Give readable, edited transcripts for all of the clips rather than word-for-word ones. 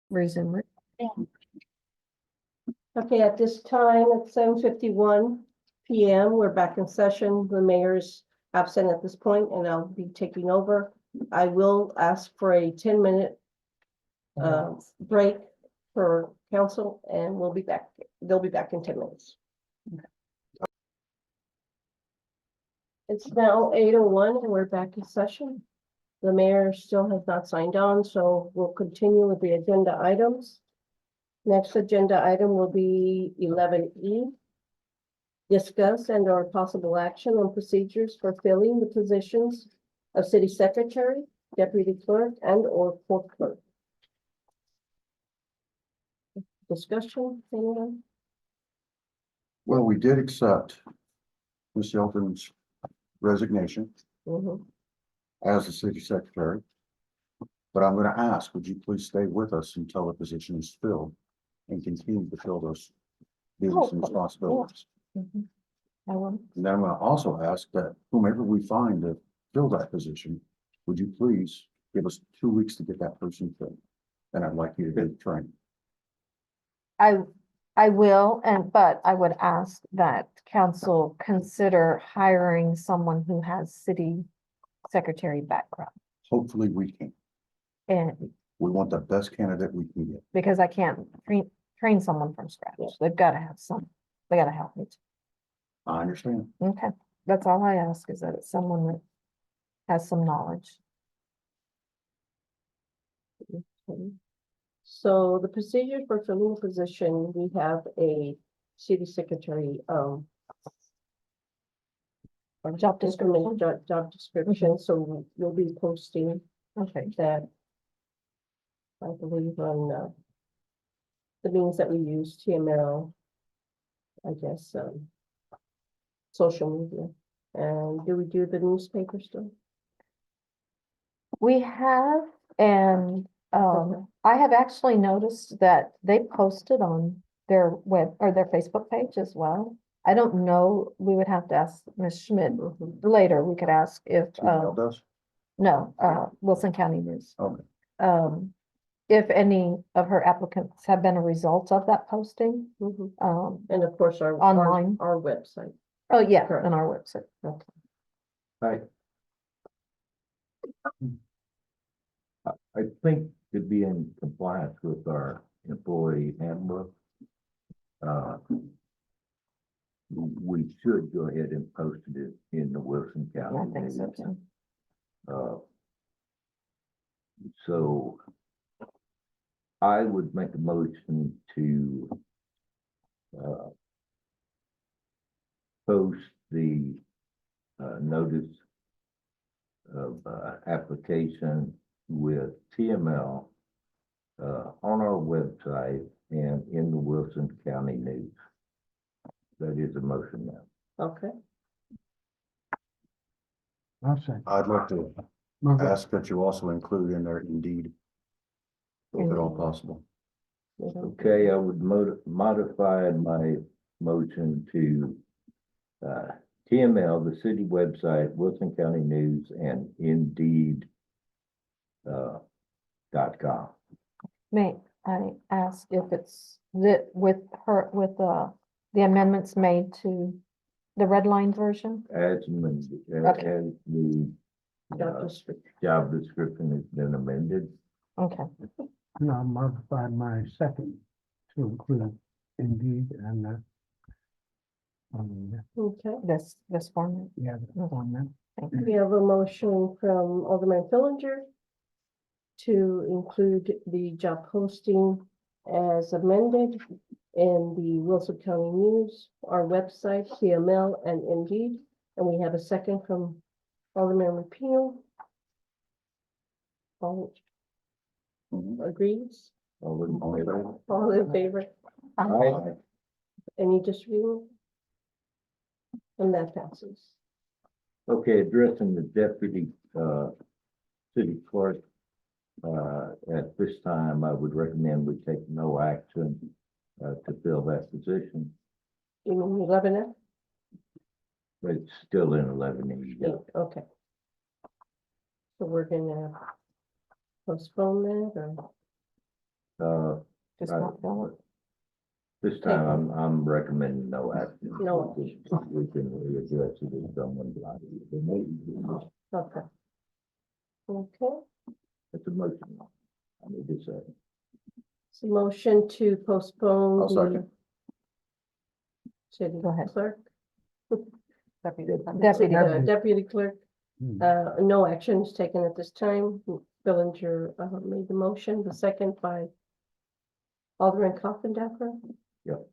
resume it. Okay, at this time, at 7:51 PM, we're back in session. The mayor's absent at this point, and I'll be taking over. I will ask for a 10-minute break for council, and we'll be back. They'll be back in 10 minutes. It's now 8:01 and we're back in session. The mayor still has not signed on, so we'll continue with the agenda items. Next agenda item will be 11E. Discuss and or possible action on procedures for filling the positions of city secretary, deputy clerk, and or court clerk. Discussion, anyone? Well, we did accept Ms. Shelton's resignation Mhm. as the city secretary. But I'm going to ask, would you please stay with us until the position is filled and continue to fill those duties and responsibilities? Mhm. I will. And then I'm going to also ask that whomever we find to fill that position, would you please give us 2 weeks to get that person filled? And I'd like you to get trained. I will, but I would ask that council consider hiring someone who has city secretary background. Hopefully we can. And We want the best candidate we can get. because I can't train someone from scratch, they've got to have they got to help me. I understand. Okay, that's all I ask, is that it's someone that has some knowledge. Okay. So the procedure for filling the position, we have a city secretary, Job description. job description, so we'll be posting Okay, that. I believe on, the means that we use, TML, I guess, social media. And do we do the newspaper still? we have, and Okay. I have actually noticed that they posted on their web or their Facebook page as well. I don't know, we would have to ask Ms. Schmidt Mhm. later. We could ask if, TML does? no, Wilson County News. Okay. If any of her applicants have been a result of that posting. Mhm. And of course, Online. our website. Oh, yeah, Correct. on our website. Okay. I think to be in compliance with our employee handbook, we should go ahead and post it in the Wilson Yeah, I County think so News. too. So I would make a motion to post the notice of application with TML on our website and in the Wilson County News. That is a motion now. Okay. I'll say. I'd like to Okay. ask that you also include in there Indeed, if at all possible. Okay, I would modify my motion to TML, the city website, Wilson County News, and Indeed .com. May I ask if it's that with the amendments made to the red line version? As amended, Okay. as the Job description. job description has been amended. Okay, And I'll modify my second to include Indeed and Okay. this format. yeah, the format. Thank you. We have a motion from Alderman Fillinger to include the job posting as amended in the Wilson County News, our website, TML, and Indeed. And we have a second from Alderman Rapino. All agrees? All in favor? All in favor? Aye. Any disagreement? And that passes. Okay, addressing the deputy city clerk. At this time, I would recommend we take no action to fill that position. You mean 11F? It's still in 11E. Yeah, okay. So we're gonna postpone that or? Just Right. not fill it. This time I'm recommending no action. No. We can readdress it if someone like it. Okay. Okay, It's a motion. I need to say. so motion to postpone. I'll second. City Go ahead. clerk, Deputy. deputy clerk, Hmm. no action is taken at this time. Billinger, made the motion, the second by Alderman Coffindaffer. Yep.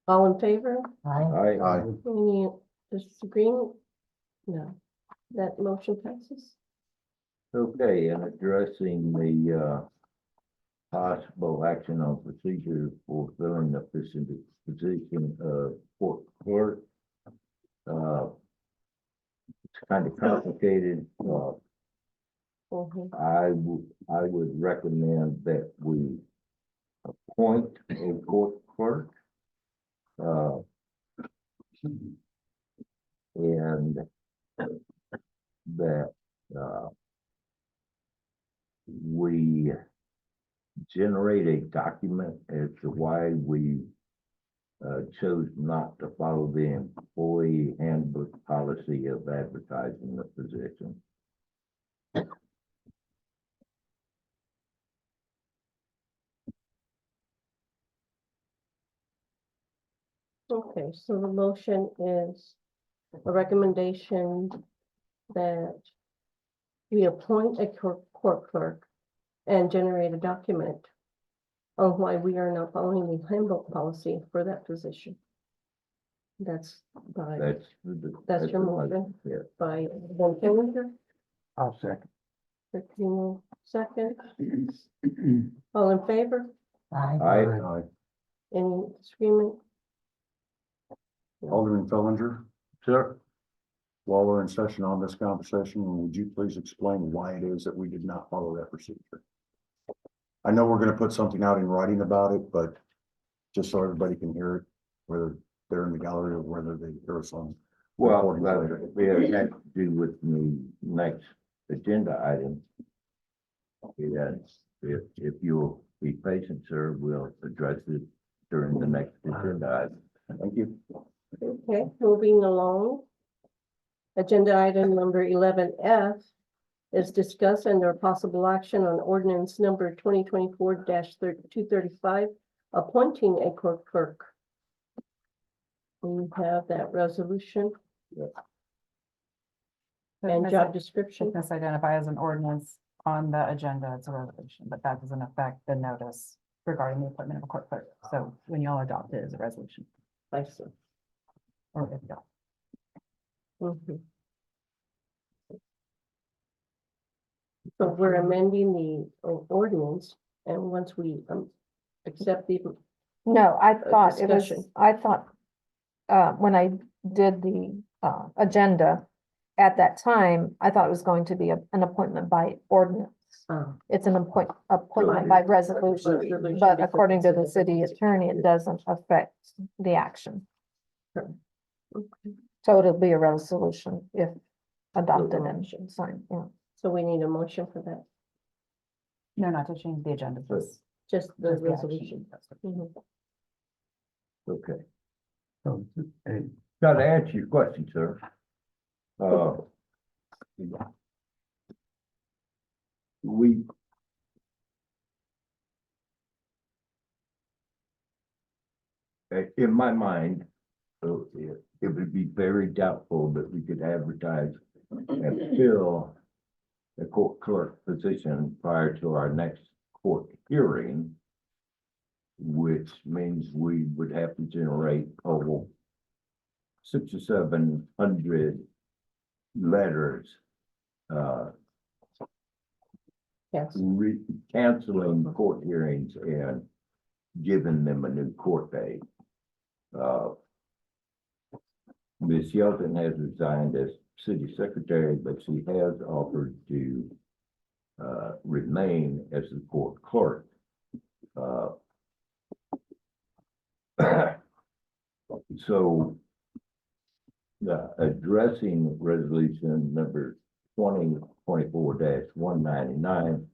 All in favor? Aye. Any disagreeing? No, that motion passes. Okay, and addressing the possible action on procedure for filling the position of court clerk. It's kind of complicated. Mhm. I would recommend that we appoint a court clerk. And that, we generate a document as to why we chose not to follow the employee handbook policy of advertising the position. Okay, so the motion is a recommendation that we appoint a court clerk and generate a document on why we are not following the handbook policy for that position. That's by, That's your the motion. Yeah. by Van Killinger, I'll second. Virginia, second. All in favor? I, Any disagreement? Alderman Fillinger, sir, while we're in session on this conversation, would you please explain why it is that we did not follow that procedure? I know we're gonna put something out in writing about it, but just so everybody can hear it, whether they're in the gallery or whether they hear us on. well, recordings later. it had to do with the next agenda item. Yes, if you'll be patient, sir, we'll address it during the next agenda item. Thank you. Okay, moving along. Agenda item number 11F is discuss under possible action on ordinance number 2024-235, appointing a court clerk. We have that resolution and job description. This identify as an ordinance on the agenda, it's a resolution, but that doesn't affect the notice regarding the appointment of a court clerk. So when y'all adopt it as a resolution, I see. or if y'all. Mhm. So we're amending the ordinance, and once we accept the, No, I thought it was, discussion. I thought, when I did the, agenda at that time, I thought it was going to be an appointment by ordinance. It's an appointment by resolution, Resolution but because according to it's a the city different- attorney, it doesn't affect the action. Okay. So it'll be a resolution if adopted and Resolution. signed, yeah. So we need a motion for that, No, not to change the agenda, just. just the just the resolution. action. Mhm. Okay. So, hey, Now to answer your question, sir. We. In my mind, it would be very doubtful that we could advertise and fill the court clerk position prior to our next court hearing, which means we would have to generate over 600 or 700 letters, Yes, canceling court hearings and giving them a new court date. Ms. Shelton has resigned as city secretary, but she has offered to remain as the court clerk. So addressing resolution number 2024-199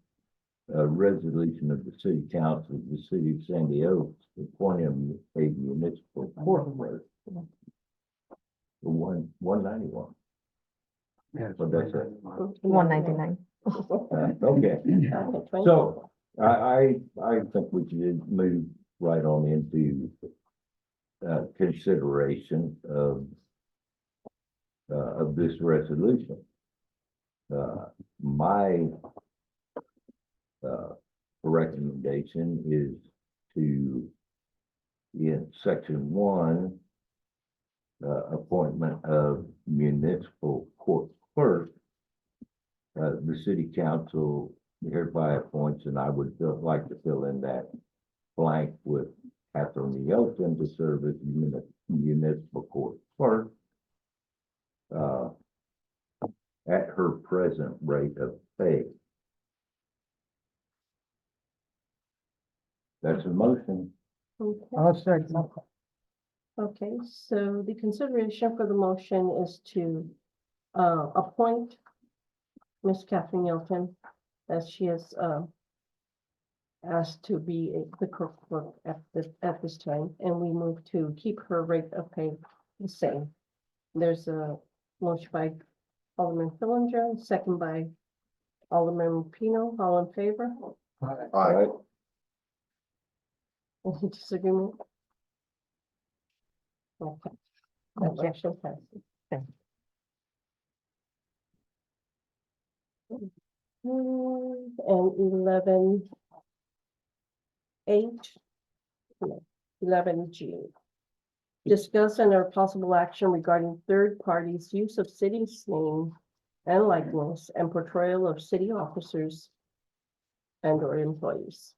a resolution of the city council of the city of Sandy Oaks appointing a municipal court clerk. One 91. Yes. What did I say? 199. Okay, so I think we should move right on into consideration of this resolution. My recommendation is to, in section 1, appointment of municipal court clerk. The city council hereby appoints, and I would like to fill in that blank with Catherine Yelton to serve as municipal court clerk. At her present rate of pay. That's a motion. Okay. I'll second. Okay, so the consideration for the motion is to appoint Miss Catherine Yelton as she is asked to be the clerk at this time, and we move to keep her rate of pay the same. There's a motion by Alderman Fillinger, second by Alderman Pino, all in favor? Aye. Any disagreement? Okay. That Okay. motion passes. Okay. And 11H, 11G. Discuss and or possible action regarding third parties' use of city's name and likeness and portrayal of city officers and or employees.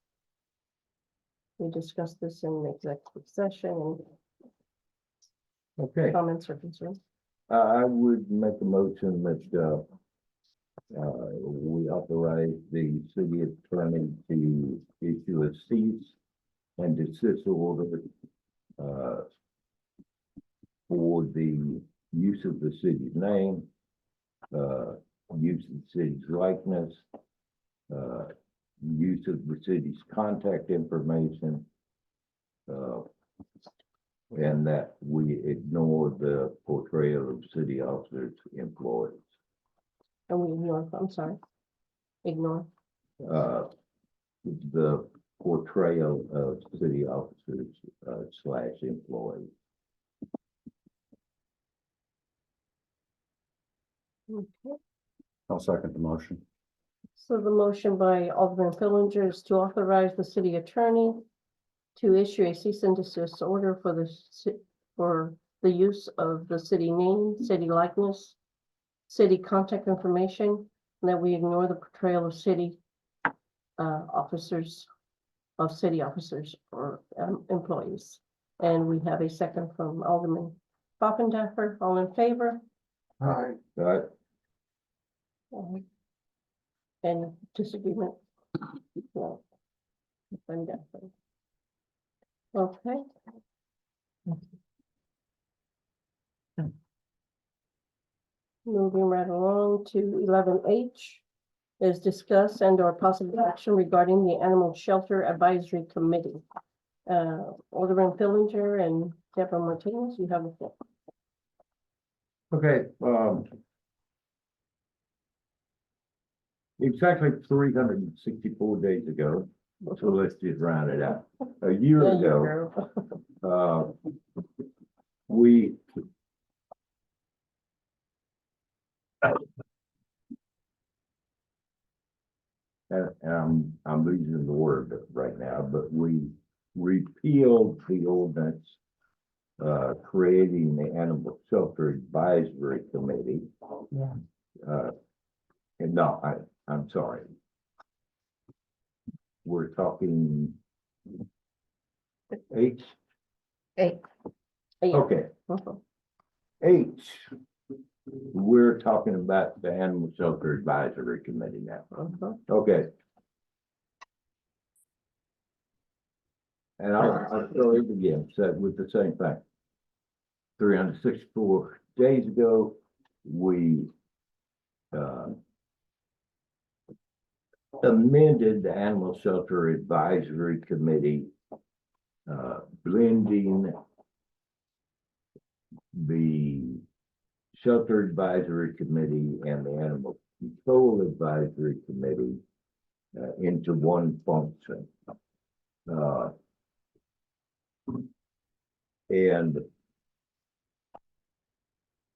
We discussed this in executive session Okay. and comments or concerns. I would make a motion that we authorize the city attorney to issue a cease and desist order for the use of the city's name, use of the city's likeness, use of the city's contact information, and that we ignore the portrayal of city officers, employees. And we ignore, I'm sorry, ignore. The portrayal of city officers / employees. Okay. I'll second the motion. So the motion by Alderman Fillinger is to authorize the city attorney to issue a cease and desist order for the use of the city name, city likeness, city contact information, and that we ignore the portrayal of city officers or employees. And we have a second from Alderman Poppendaffer. All in favor? Aye. Right? Any disagreement? No. Poppendaffer. Okay. Moving right along to 11H is discuss and or possible action regarding the Animal Shelter Advisory Committee. Alderman Fillinger and Deborah Martinez, you have the floor. Okay, exactly 364 days ago, so let's just round it out. A year There you ago, go. we and I'm losing the word right now, but we repealed the ordinance creating the Animal Shelter Advisory Committee. Yeah. And no, I'm sorry. We're talking H. Eight. Yeah. Okay, Mhm. H. We're talking about the Animal Shelter Advisory Committee now. Mhm. Okay. And I'll throw it again, said with the same thing. 364 days ago, we amended the Animal Shelter Advisory Committee, blending the Shelter Advisory Committee and the Animal Control Advisory Committee into one function. And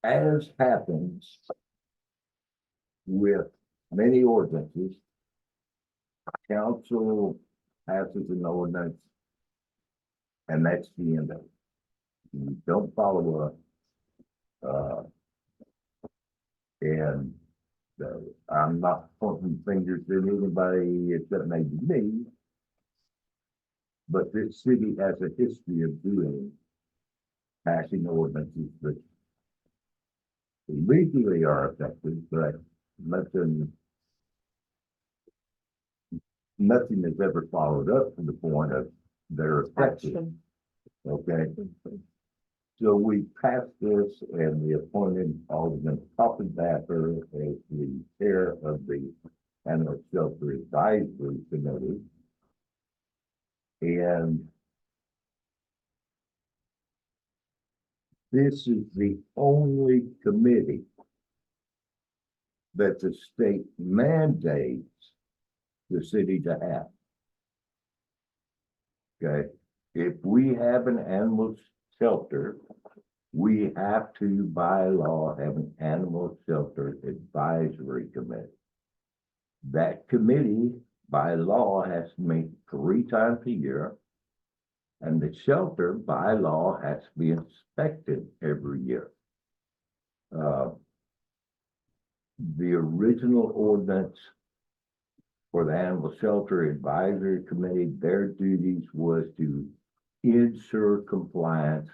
as happens with many ordinances, council passes an ordinance, and that's the end of it. You don't follow up. And I'm not pointing fingers at anybody except maybe me. But this city has a history of doing passing ordinances that legally are effective, but nothing has ever followed up to the point of they're effective. Action. Okay, so we passed this and we appointed Alderman Coffenbacher as the chair of the Animal Shelter Advisory Committee. And this is the only committee that the state mandates the city to have. Okay, if we have an animal shelter, we have to, by law, have an animal shelter advisory committee. That committee, by law, has to meet 3 times a year. And the shelter, by law, has to be inspected every year. The original ordinance for the Animal Shelter Advisory Committee, their duties was to ensure compliance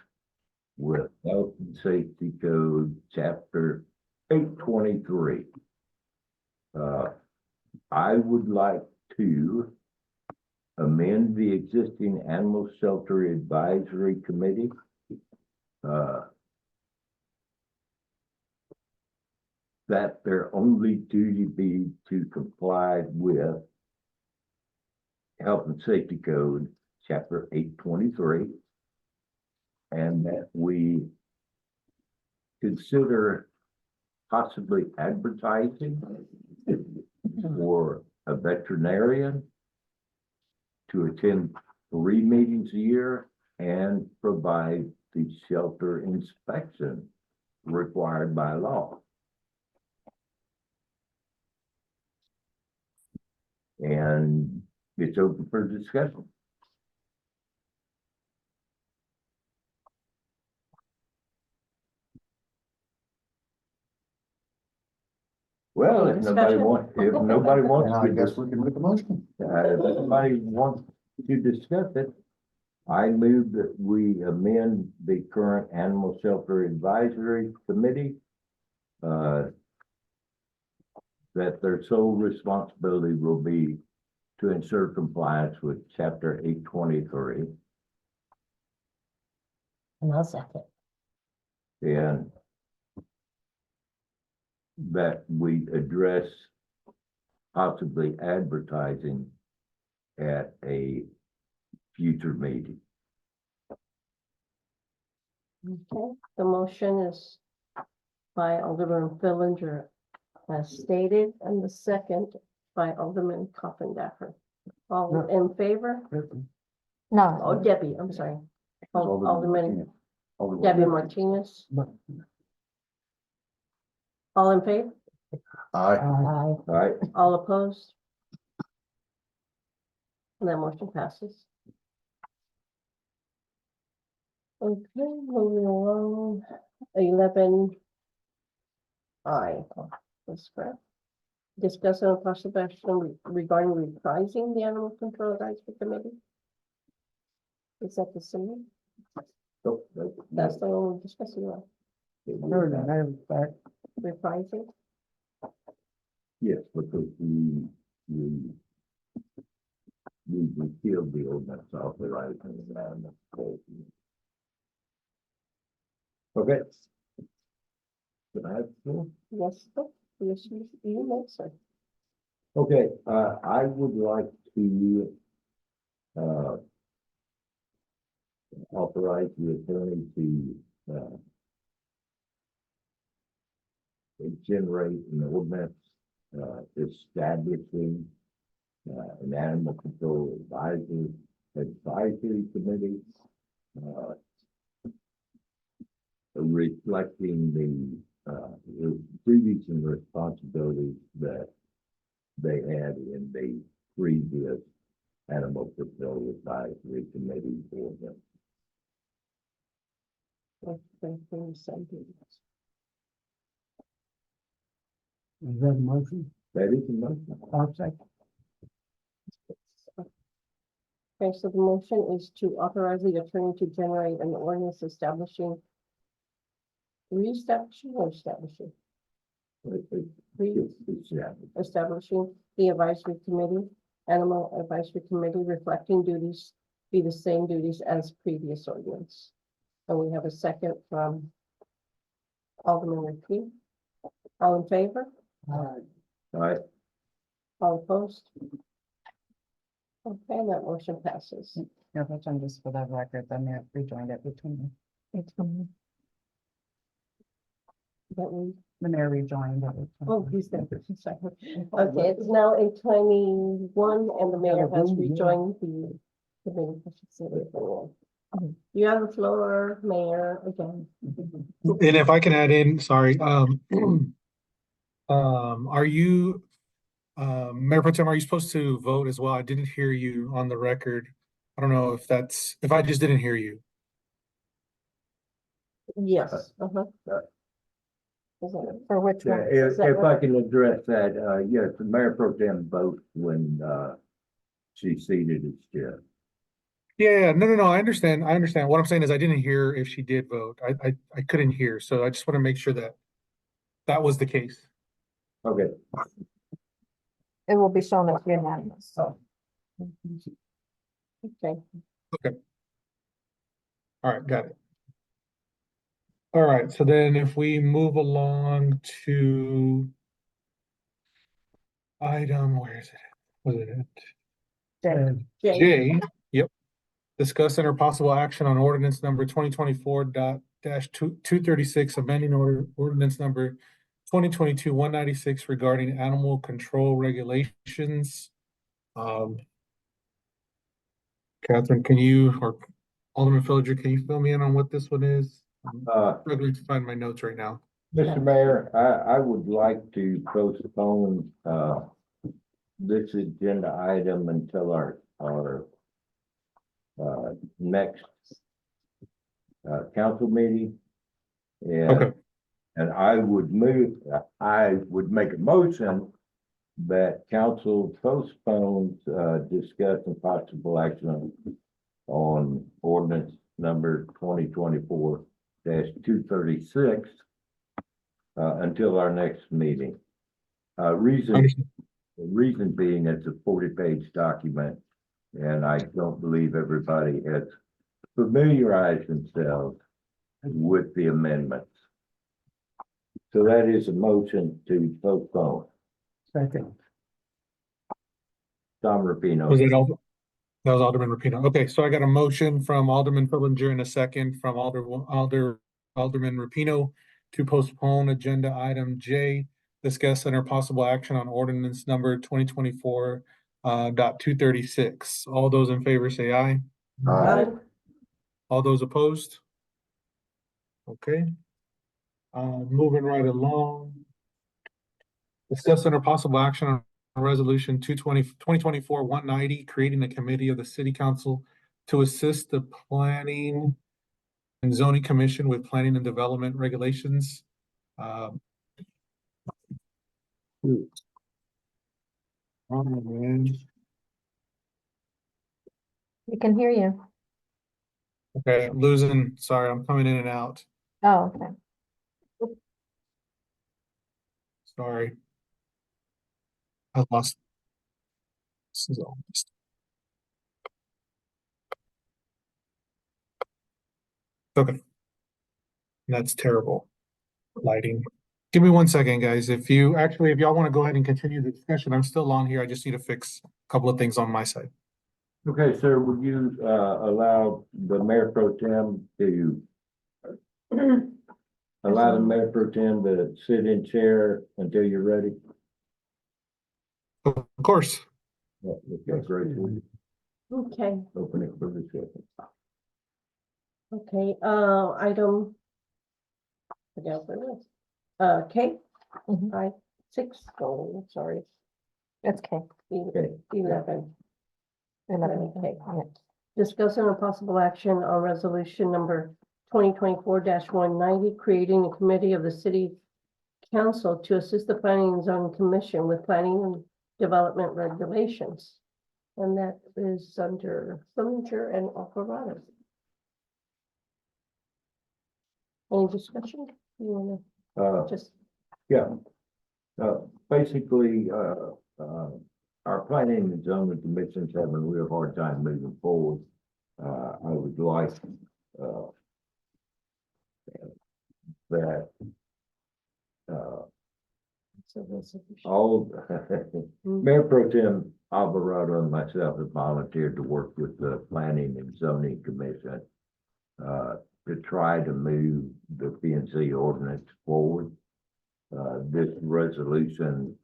with Health and Safety Code, Chapter 823. I would like to amend the existing Animal Shelter Advisory Committee. That their only duty be to comply with Health and Safety Code, Chapter 823, and that we consider possibly advertising for a veterinarian to attend 3 meetings a year and provide the shelter inspection required by law. And it's open for discussion. Well, if nobody wants And I to, guess we can make a motion. if anybody wants to discuss it, I move that we amend the current Animal Shelter Advisory Committee. That their sole responsibility will be to ensure compliance with Chapter 823. And I'll second. And that we address possibly advertising at a future meeting. Okay, the motion is by Alderman Fillinger as stated, and the second by Alderman Coffendacher. All in favor? No, Oh, Debbie, I'm sorry. Alderman Debbie Martinez, But all in favor? Aye. All right, All opposed? And that motion passes. Okay, moving along, 11. That's correct. Discussing a possible action regarding reprising the Animal Control Advisory Committee. Is that the same? so That's the one we're discussing, right? third, matter of fact, Reprising? yes, because we repealed the ordinance authorizing the animal control. Okay. Can I have the floor? Yes, sir. Yes, you may, sir. Okay, I would like to, uh, authorize the attorney to, generate an ordinance, establishing, an animal control advisory committee, uh, reflecting the duties and responsibilities that they had in the previous animal control advisory committee ordinance. Is that a motion? That is a motion. I'll second. Okay, so the motion is to authorize the attorney to generate an ordinance reestablishing or establishing? Establishing the advisory committee, animal advisory committee, reflecting duties, be the same duties as previous ordinance. And we have a second from Alderman McPhee. All in favor? All right, All opposed? Okay, that motion passes. No, but just for the record, the mayor rejoined it between, It's from- That we, the mayor rejoined it. oh, he's there. Sorry. Okay, it's now 8:21 and the mayor has rejoined the committee. I should say it. You have the floor, Mayor, again. And if I can add in, sorry, are you, Mayor Pro Tem, are you supposed to vote as well? I didn't hear you on the record. I don't know if I just didn't hear you. Yes, uh-huh. Isn't it? For which yeah, one? if that I right? can address that, yes, the Mayor Pro Tem votes when, she's seated as chair. Yeah, no, I understand. What I'm saying is I didn't hear if she did vote. I couldn't hear, so I just want to make sure that that was the case. Okay, It will be shown as unanimous, so. Okay, All right, got it. All right, so then if we move along to item, where is it? Was it it? Jay, Jay, J, yep. Discuss and or possible action on ordinance number 2024-236, amending ordinance number 2022-196 regarding animal control regulations. Catherine, can you, or Alderman Felger, can you fill me in on what this one is? I'm struggling to find my notes right now. Mr. Mayor, I would like to postpone, this agenda item until our next council meeting. Okay. And I would make a motion that council postpones, discuss and possible action on ordinance number 2024-236 until our next meeting. Reason being it's a 40-page document, and I don't believe everybody has familiarized themselves with the amendments. So that is a motion to postpone. Second. Tom Rapino. Was it all? That was Alderman Rapino. Okay, so I got a motion from Alderman Fillinger and a second from Alderman Rapino to postpone agenda item J, discuss and or possible action on ordinance number 2024.236. All those in favor say aye. Aye. All those opposed? Okay. Moving right along. Discuss and or possible action on resolution 2024-190, creating a committee of the city council to assist the planning and zoning commission with planning and development regulations. we can hear you. Okay, I'm losing, sorry, I'm coming in and out. Oh, okay. Sorry. I lost. This is all messed up. Okay. That's terrible lighting. Give me 1 second, guys. If y'all want to go ahead and continue the discussion, I'm still on here. I just need to fix a couple of things on my side. Okay, sir, would you, allow the mayor pro tem to allow the mayor pro tem to sit in chair until you're ready? Of course. Yeah, okay, great. Okay, Open it for discussion. okay, item. Forget what it is. K, Mhm. I, sorry, That's okay. Okay. 11. Okay. Yeah. Discussing a possible action on resolution number 2024-190, creating a committee of the city council to assist the planning and zoning commission with planning and development regulations. And that is under Fillinger and Alvarado. Any discussion? You wanna just, Yeah. Basically, our planning and zoning commission's having a real hard time moving forward. I would like, that, it's a resolution. all, Mayor Pro Tem Alvarado and myself have volunteered to work with the Planning and Zoning Commission to try to move the P and Z ordinance forward. This resolution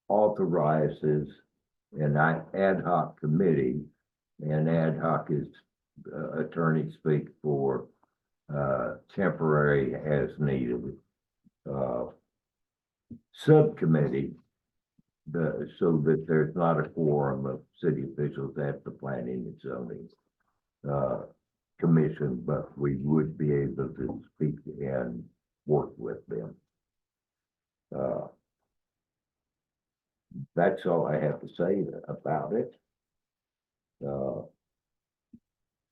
authorizes an ad hoc committee, and ad hoc is attorney speak for temporary as needed. Subcommittee, so that there's not a quorum of city officials at the planning and zoning commission, but we would be able to speak and work with them. That's all I have to say about it.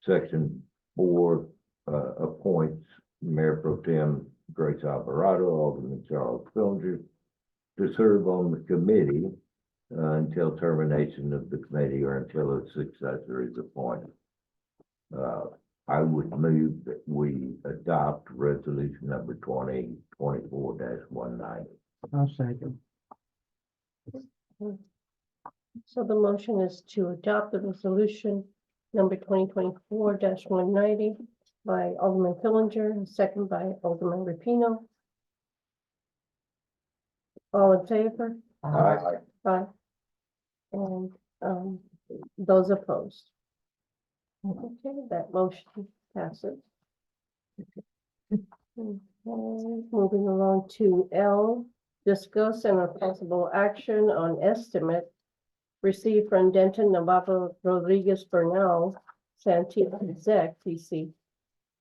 Section 4 appoints Mayor Pro Tem Grace Alvarado, Alderman Charles Fillinger, to serve on the committee until termination of the committee or until a successor is appointed. I would move that we adopt resolution number 2024-190. I'll second. So the motion is to adopt the resolution number 2024-190 by Alderman Fillinger, second by Alderman Rapino. All in favor? Aye. Aye. And, those opposed? Okay, that motion passes. Okay, moving along to L, discuss and a possible action on estimate received from Denton Navajo Rodriguez Bernal, Santee Exec, PC,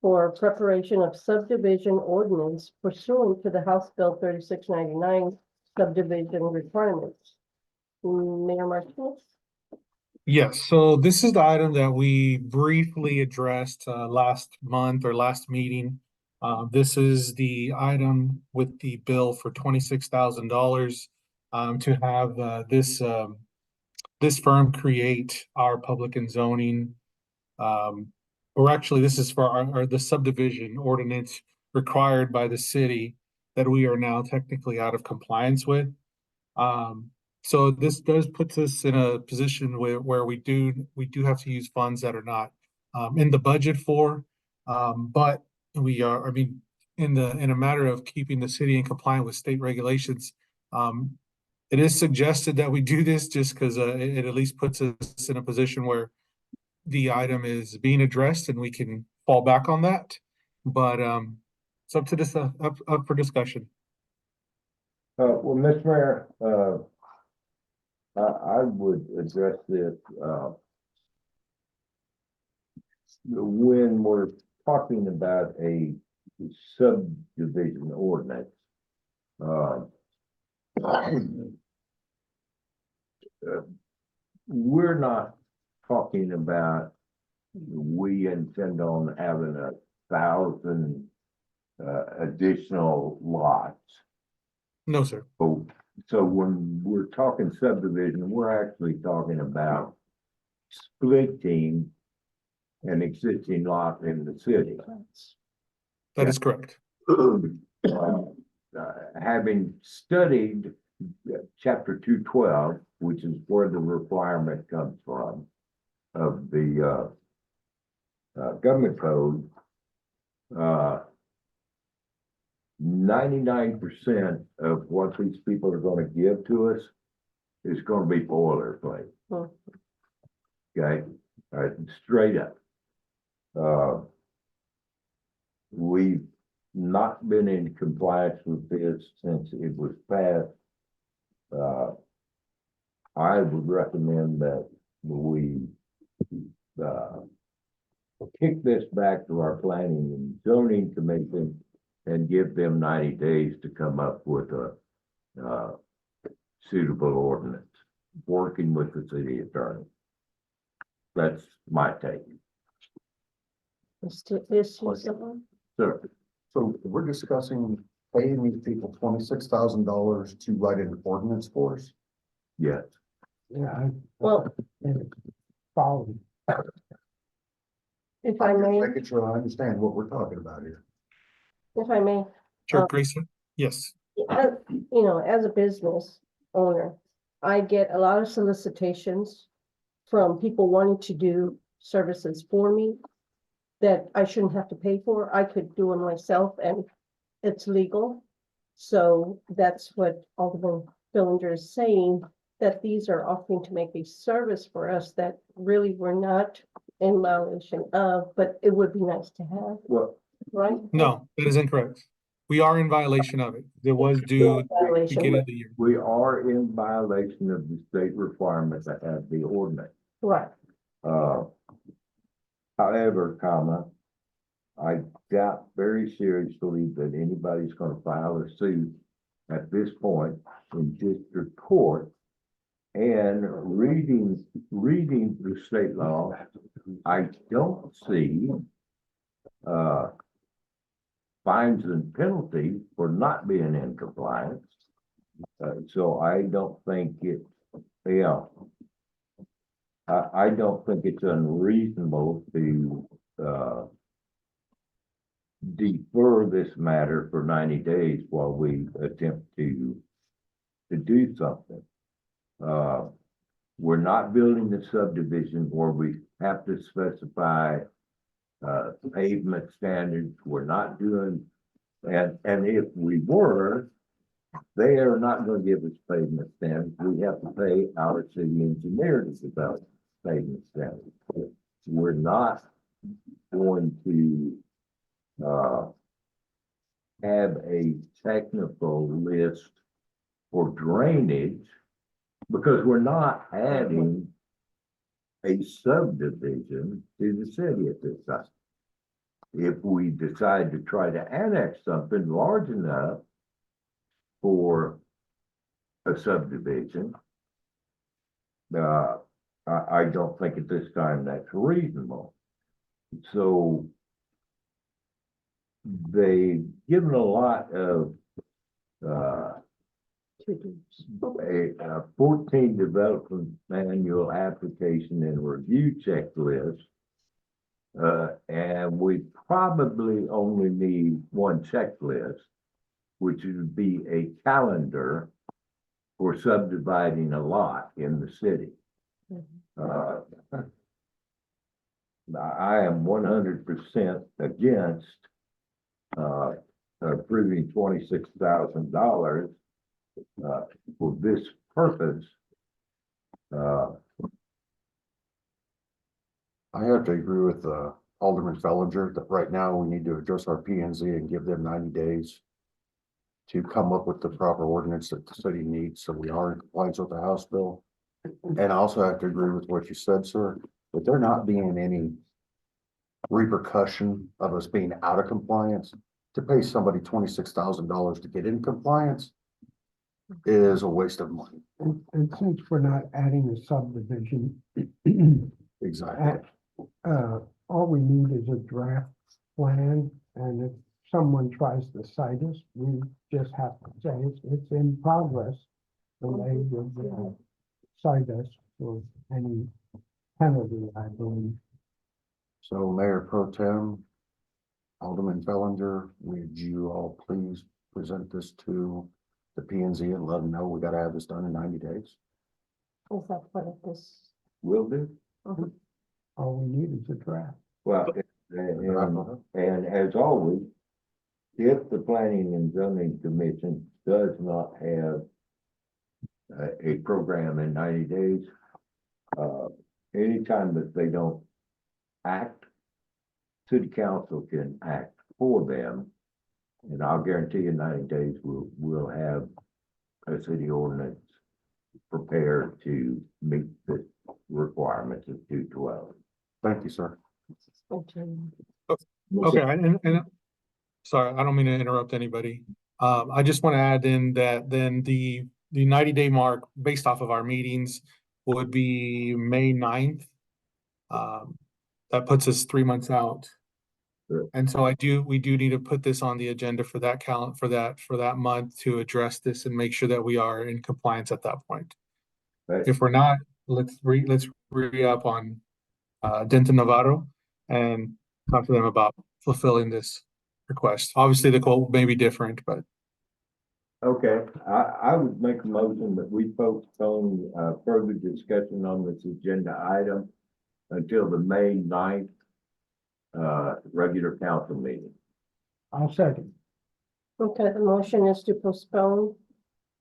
for preparation of subdivision ordinance pursuant to the House Bill 3699 subdivision requirements. Mayor Martinez? Yes, so this is the item that we briefly addressed last month or last meeting. This is the item with the bill for $26,000 to have this firm create our public and zoning. Or actually, this is for the subdivision ordinance required by the city that we are now technically out of compliance with. So this does puts us in a position where we do have to use funds that are not in the budget for, but we are, I mean, in a matter of keeping the city in compliance with state regulations. It is suggested that we do this just because it at least puts us in a position where the item is being addressed and we can fall back on that. But it's up to this up for discussion. Well, Mr. Mayor, I would address this, when we're talking about a subdivision ordinance. We're not talking about, we intend on having 1,000 additional lots. No, sir. So when we're talking subdivision, we're actually talking about splitting an existing lot in the city. That is correct. having studied chapter 212, which is where the requirement comes from of the government code, 99% of what these people are going to give to us is going to be boilerplate. Hmm. Okay, straight up. We've not been in compliance with this since it was passed. I would recommend that we kick this back to our planning and zoning commission and give them 90 days to come up with a suitable ordinance, working with the city attorney. That's my take. Sir, So we're discussing paying these people $26,000 to write an ordinance for us? yes. Yeah, Well, following. if I may, Making sure I understand what we're talking about here. if I may, Sure, Grayson? Yes. as a business owner, I get a lot of solicitations from people wanting to do services for me that I shouldn't have to pay for. I could do it myself and it's legal. So that's what Alderman Fillinger is saying, that these are offering to make a service for us that really we're not in violation of, but it would be nice to have, Well, right? No, that is incorrect. We are in violation of it. There was due Violation, beginning of the year. we are in violation of the state requirements that have the ordinance. right. However, I doubt very seriously that anybody's gonna file a suit at this point in district court. And reading the state law, I don't see fines and penalties for not being in compliance. So I don't think I don't think it's unreasonable to defer this matter for 90 days while we attempt to do something. We're not building the subdivision where we have to specify pavement standards. We're not doing, and if we were, they are not going to give us pavement standards. We have to pay our city engineer to develop pavement standards. We're not going to have a technical list for drainage because we're not adding a subdivision to the city at this time. If we decide to try to annex something large enough for a subdivision, I don't think at this time that's reasonable. So they've given a lot of a 14 development manual application and review checklist. And we probably only need one checklist, which would be a calendar for subdividing a lot in the city. I am 100% against approving $26,000 for this purpose. I have to agree with Alderman Fellinger that right now we need to address our P and Z and give them 90 days to come up with the proper ordinance that the city needs, so we are in compliance with the House bill. And I also have to agree with what you said, sir, that there not being any repercussion of us being out of compliance. To pay somebody $26,000 to get in compliance is a waste of money. And since we're not adding a subdivision, Exactly. all we need is a draft plan, and if someone tries to cite us, we just have to say it's in progress. And they will cite us for any penalty, I believe. So Mayor Pro Tem, Alderman Fellinger, would you all please present this to the P and Z and let them know we gotta have this done in 90 days? Is that part of this? Will do. All we need is a draft. Well, and as always, if the Planning and Zoning Commission does not have a program in 90 days, anytime that they don't act, city council can act for them. And I'll guarantee you 90 days, we'll have a city ordinance prepared to meet the requirements of 212. Thank you, sir. Okay, and sorry, I don't mean to interrupt anybody. I just want to add in that then the 90-day mark based off of our meetings would be May 9th. That puts us 3 months out. Sure. And so we do need to put this on the agenda for that for that month to address this and make sure that we are in compliance at that point. Right. If we're not, let's re-up on Denton Navarro and talk to them about fulfilling this request. Obviously, the quote may be different, but Okay, I would make a motion that we postpone further discussion on this agenda item until the May 9th regular council meeting. I'll second. Okay, the motion is to postpone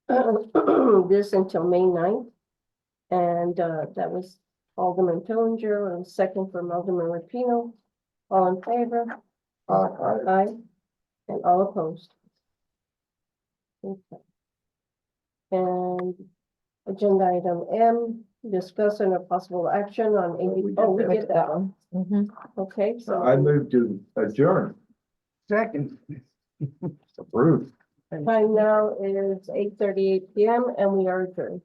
this until May 9th. And that was Alderman Pillinger and second from Alderman Rapino. All in favor? Aye. And all opposed? Okay. And agenda item M, discussion of possible action on we did that one. Mhm. Okay, so. I move to adjourn. Second. Approved. Time now is 8:38 PM and we are adjourned.